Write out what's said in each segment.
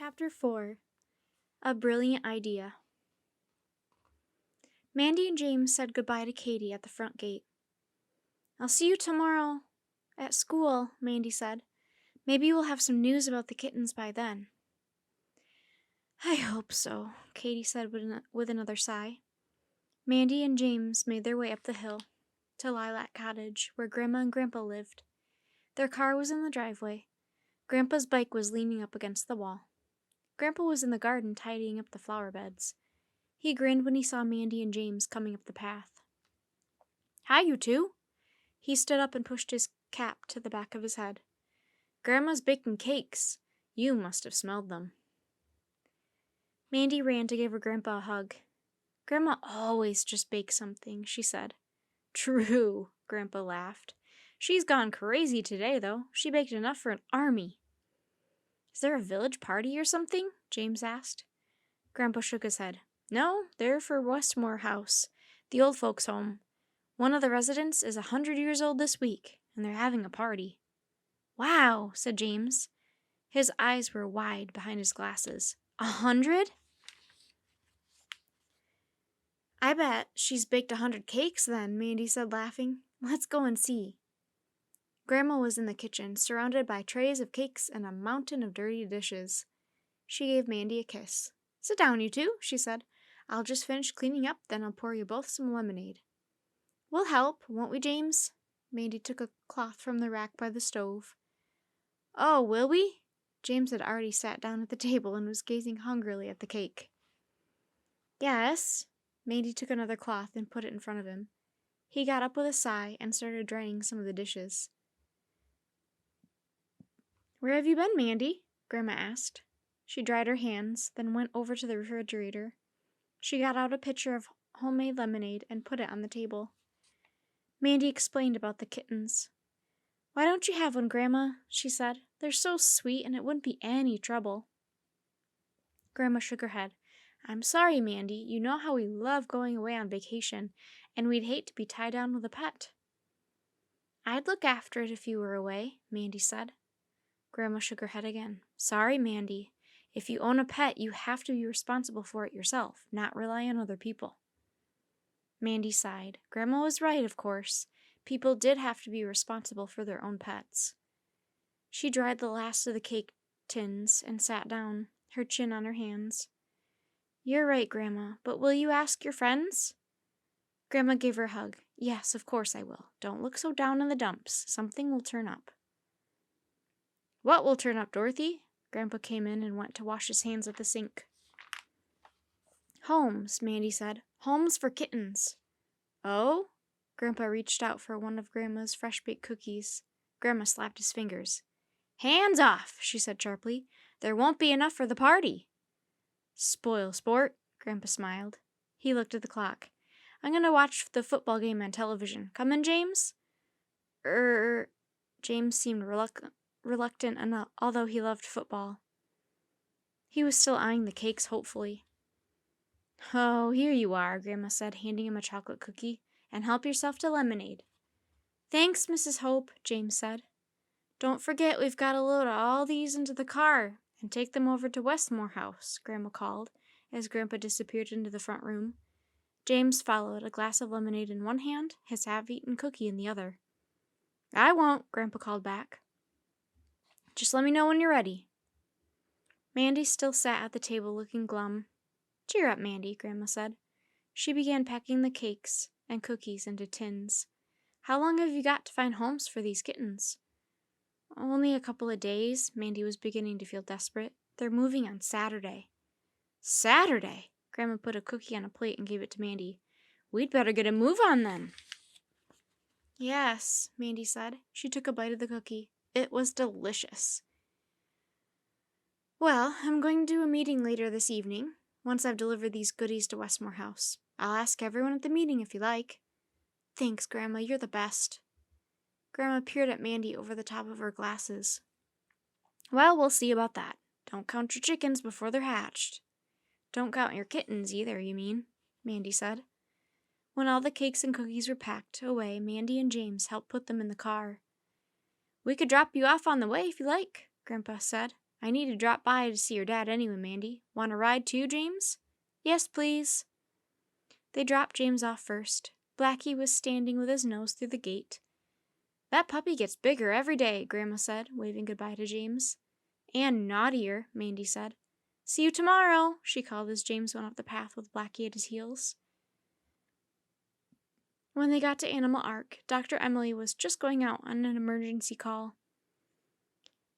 Chapter 4 A Brilliant Idea. Mandy and James said goodbye to Katie at the front gate. "I'll see you tomorrow at school," Mandy said. "Maybe we'll have some news about the kittens by then." "I hope so," Katie said with another sigh. Mandy and James made their way up the hill to Lilac Cottage, where Grandma and Grandpa lived. Their car was in the driveway. Grandpa's bike was leaning up against the wall. Grandpa was in the garden tidying up the flower beds. He grinned when he saw Mandy and James coming up the path. "Hi, you two." He stood up and pushed his cap to the back of his head. "Grandma's baking cakes. You must have smelled them." Mandy ran to give her grandpa a hug. "Grandma always just bakes something," she said. "True," Grandpa laughed. "She's gone crazy today, though. She baked enough for an army." "Is there a village party or something?" James asked. Grandpa shook his head. "No, they're for Westmore House, the old folks' home. One of the residents is 100 years old this week, and they're having a party." "Wow," said James. His eyes were wide behind his glasses. 100? "I bet she's baked 100 cakes then," Mandy said, laughing. "Let's go and see." Grandma was in the kitchen, surrounded by trays of cakes and a mountain of dirty dishes. She gave Mandy a kiss. "Sit down, you two," she said. "I'll just finish cleaning up, then I'll pour you both some lemonade." "We'll help, won't we, James?" Mandy took a cloth from the rack by the stove. "Oh, will we?" James had already sat down at the table and was gazing hungrily at the cake. "Yes." Mandy took another cloth and put it in front of him. He got up with a sigh and started drying some of the dishes. "Where have you been, Mandy?" Grandma asked. She dried her hands, then went over to the refrigerator. She got out a pitcher of homemade lemonade and put it on the table. Mandy explained about the kittens. "Why don't you have one, Grandma?" she said. "They're so sweet, and it wouldn't be any trouble." Grandma shook her head. "I'm sorry, Mandy. You know how we love going away on vacation, and we'd hate to be tied down with a pet." "I'd look after it if you were away," Mandy said. Grandma shook her head again. "Sorry, Mandy. If you own a pet, you have to be responsible for it yourself, not rely on other people." Mandy sighed. Grandma was right, of course. People did have to be responsible for their own pets. She dried the last of the cake tins and sat down, her chin on her hands. "You're right, Grandma, but will you ask your friends?" Grandma gave her a hug. "Yes, of course I will. Don't look so down in the dumps. Something will turn up." "What will turn up, Dorothy?" Grandpa came in and went to wash his hands at the sink. "Homes," Mandy said. "Homes for kittens." "Oh?" Grandpa reached out for one of Grandma's fresh-baked cookies. Grandma slapped his fingers. "Hands off," she said sharply. "There won't be enough for the party." "Spoil sport," Grandpa smiled. He looked at the clock. "I'm going to watch the football game on television. Come in, James?" James seemed reluctant enough, although he loved football. He was still eyeing the cakes hopefully. "Oh, here you are," Grandma said, handing him a chocolate cookie. "And help yourself to lemonade." "Thanks, Mrs. Hope," James said. "Don't forget we've got to load all these into the car and take them over to Westmore House," Grandma called, as Grandpa disappeared into the front room. James followed, a glass of lemonade in one hand, his half-eaten cookie in the other. "I won't," Grandpa called back. "Just let me know when you're ready." Mandy still sat at the table looking glum. "Cheer up, Mandy," Grandma said. She began packing the cakes and cookies into tins. "How long have you got to find homes for these kittens?" "Only a couple of days." Mandy was beginning to feel desperate. "They're moving on Saturday." "Saturday?" Grandma put a cookie on a plate and gave it to Mandy. "We'd better get a move on then." "Yes," Mandy said. She took a bite of the cookie. It was delicious. "Well, I'm going to a meeting later this evening, once I've delivered these goodies to Westmore House. I'll ask everyone at the meeting if you like." "Thanks, Grandma. You're the best." Grandma peered at Mandy over the top of her glasses. "Well, we'll see about that. Don't count your chickens before they're hatched." "Don't count your kittens either, you mean," Mandy said. When all the cakes and cookies were packed away, Mandy and James helped put them in the car. "We could drop you off on the way if you like," Grandpa said. I need to drop by to see your dad anyway, Mandy. Want a ride too, James? Yes, please. They dropped James off first. Blackie was standing with his nose through the gate. That puppy gets bigger every day, Grandma said, waving goodbye to James. And naughtier, Mandy said. See you tomorrow, she called as James went up the path with Blackie at his heels. When they got to Animal Ark, Dr. Emily was just going out on an emergency call.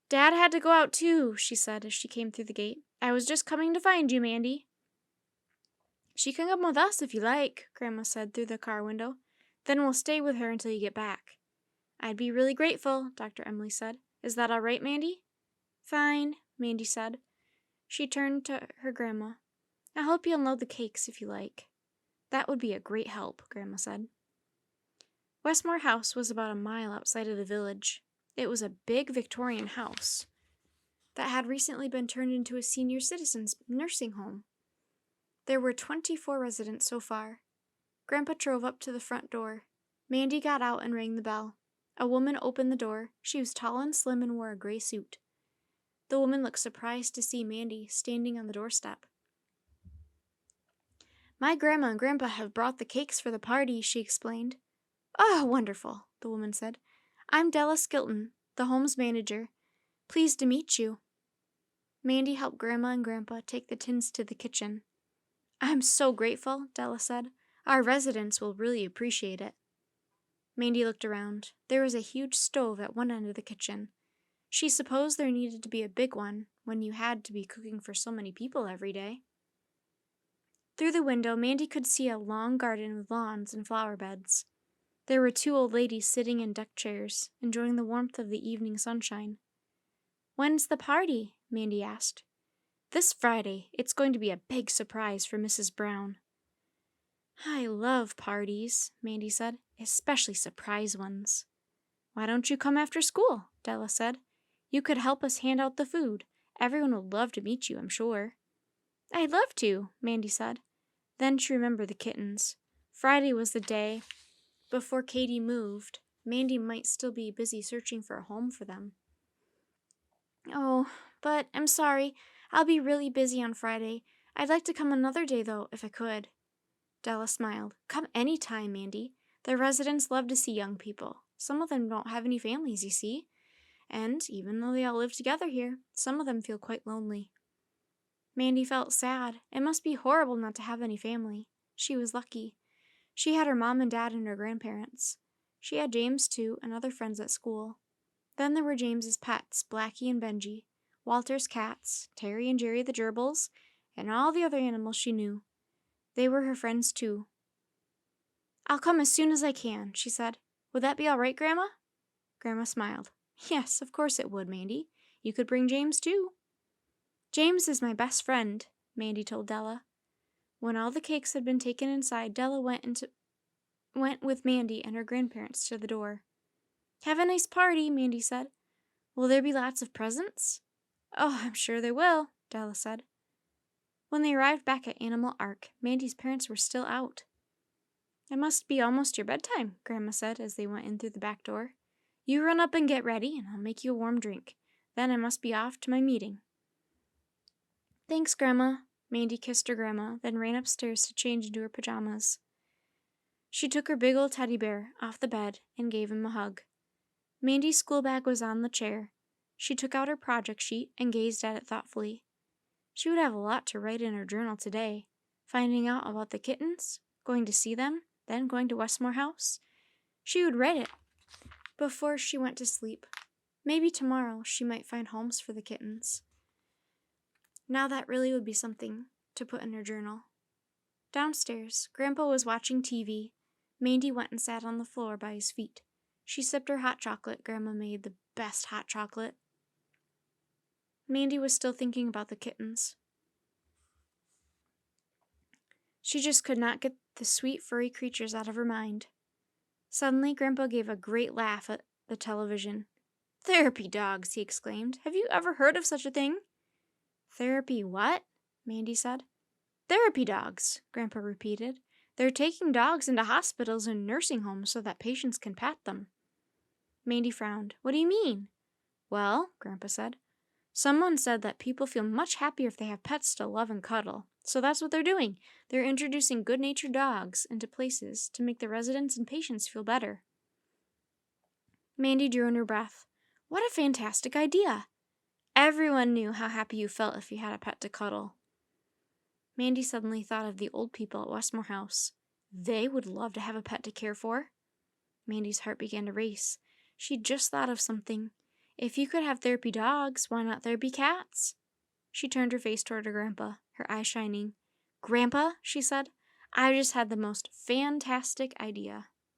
Dad had to go out too, she said as she came through the gate. I was just coming to find you, Mandy. She can come with us if you like, Grandma said through the car window. Then we'll stay with her until you get back. I'd be really grateful, Dr. Emily said. Is that all right, Mandy? Fine, Mandy said. She turned to her grandma. I'll help you unload the cakes if you like. That would be a great help, Grandma said. Westmore House was about a mile outside of the village. It was a big Victorian house that had recently been turned into a senior citizens' nursing home. There were 24 residents so far. Grandpa drove up to the front door. Mandy got out and rang the bell. A woman opened the door. She was tall and slim and wore a gray suit. The woman looked surprised to see Mandy standing on the doorstep. My grandma and grandpa have brought the cakes for the party, she explained. Oh, wonderful, the woman said. I'm Della Kitten, the home's manager. Pleased to meet you. Mandy helped Grandma and Grandpa take the tins to the kitchen. I'm so grateful, Della said. Our residents will really appreciate it. Mandy looked around. There was a huge stove at one end of the kitchen. She supposed there needed to be a big one when you had to be cooking for so many people every day. Through the window, Mandy could see a long garden with lawns and flower beds. There were 2 old ladies sitting in deck chairs, enjoying the warmth of the evening sunshine. When's the party? Mandy asked. This Friday. It's going to be a big surprise for Mrs. Brown. I love parties, Mandy said, especially surprise ones. Why don't you come after school? Della said. You could help us hand out the food. Everyone would love to meet you, I'm sure. I'd love to, Mandy said. Then she remembered the kittens. Friday was the day before Katie moved. Mandy might still be busy searching for a home for them. Oh, but I'm sorry. I'll be really busy on Friday. I'd like to come another day, though, if I could. Della smiled. Come any time, Mandy. The residents love to see young people. Some of them don't have any families, you see. And even though they all live together here, some of them feel quite lonely. Mandy felt sad. It must be horrible not to have any family. She was lucky. She had her mom and dad and her grandparents. She had James, too, and other friends at school. Then there were James's pets, Blackie and Benji, Walter's cats, Terry and Jerry the gerbils, and all the other animals she knew. They were her friends, too. I'll come as soon as I can, she said. Would that be all right, Grandma? Grandma smiled. Yes, of course it would, Mandy. You could bring James, too. James is my best friend, Mandy told Della. When all the cakes had been taken inside, Della went with Mandy and her grandparents to the door. Have a nice party, Mandy said. Will there be lots of presents? Oh, I'm sure there will, Della said. When they arrived back at Animal Ark, Mandy's parents were still out. It must be almost your bedtime, Grandma said as they went in through the back door. You run up and get ready, and I'll make you a warm drink. Then I must be off to my meeting. Thanks, Grandma. Mandy kissed her grandma, then ran upstairs to change into her pajamas. She took her big old teddy bear off the bed and gave him a hug. Mandy's school bag was on the chair. She took out her project sheet and gazed at it thoughtfully. She would have a lot to write in her journal today, finding out about the kittens, going to see them, then going to Westmore House. She would write it before she went to sleep. Maybe tomorrow she might find homes for the kittens. Now that really would be something to put in her journal. Downstairs, Grandpa was watching TV. Mandy went and sat on the floor by his feet. She sipped her hot chocolate. Grandma made the best hot chocolate. Mandy was still thinking about the kittens. She just could not get the sweet furry creatures out of her mind. Suddenly, Grandpa gave a great laugh at the television. Therapy dogs, he exclaimed. Have you ever heard of such a thing? Therapy what? Mandy said. Therapy dogs, Grandpa repeated. They're taking dogs into hospitals and nursing homes so that patients can pet them. Mandy frowned. What do you mean? Well, Grandpa said, Someone said that people feel much happier if they have pets to love and cuddle. So that's what they're doing. They're introducing good natured dogs into places to make the residents and patients feel better. Mandy drew in her breath. What a fantastic idea! Everyone knew how happy you felt if you had a pet to cuddle. Mandy suddenly thought of the old people at Westmore House. They would love to have a pet to care for. Mandy's heart began to race. She'd just thought of something. If you could have therapy dogs, why not therapy cats? She turned her face toward her grandpa, her eyes shining. Grandpa, she said, I just had the most fantastic idea.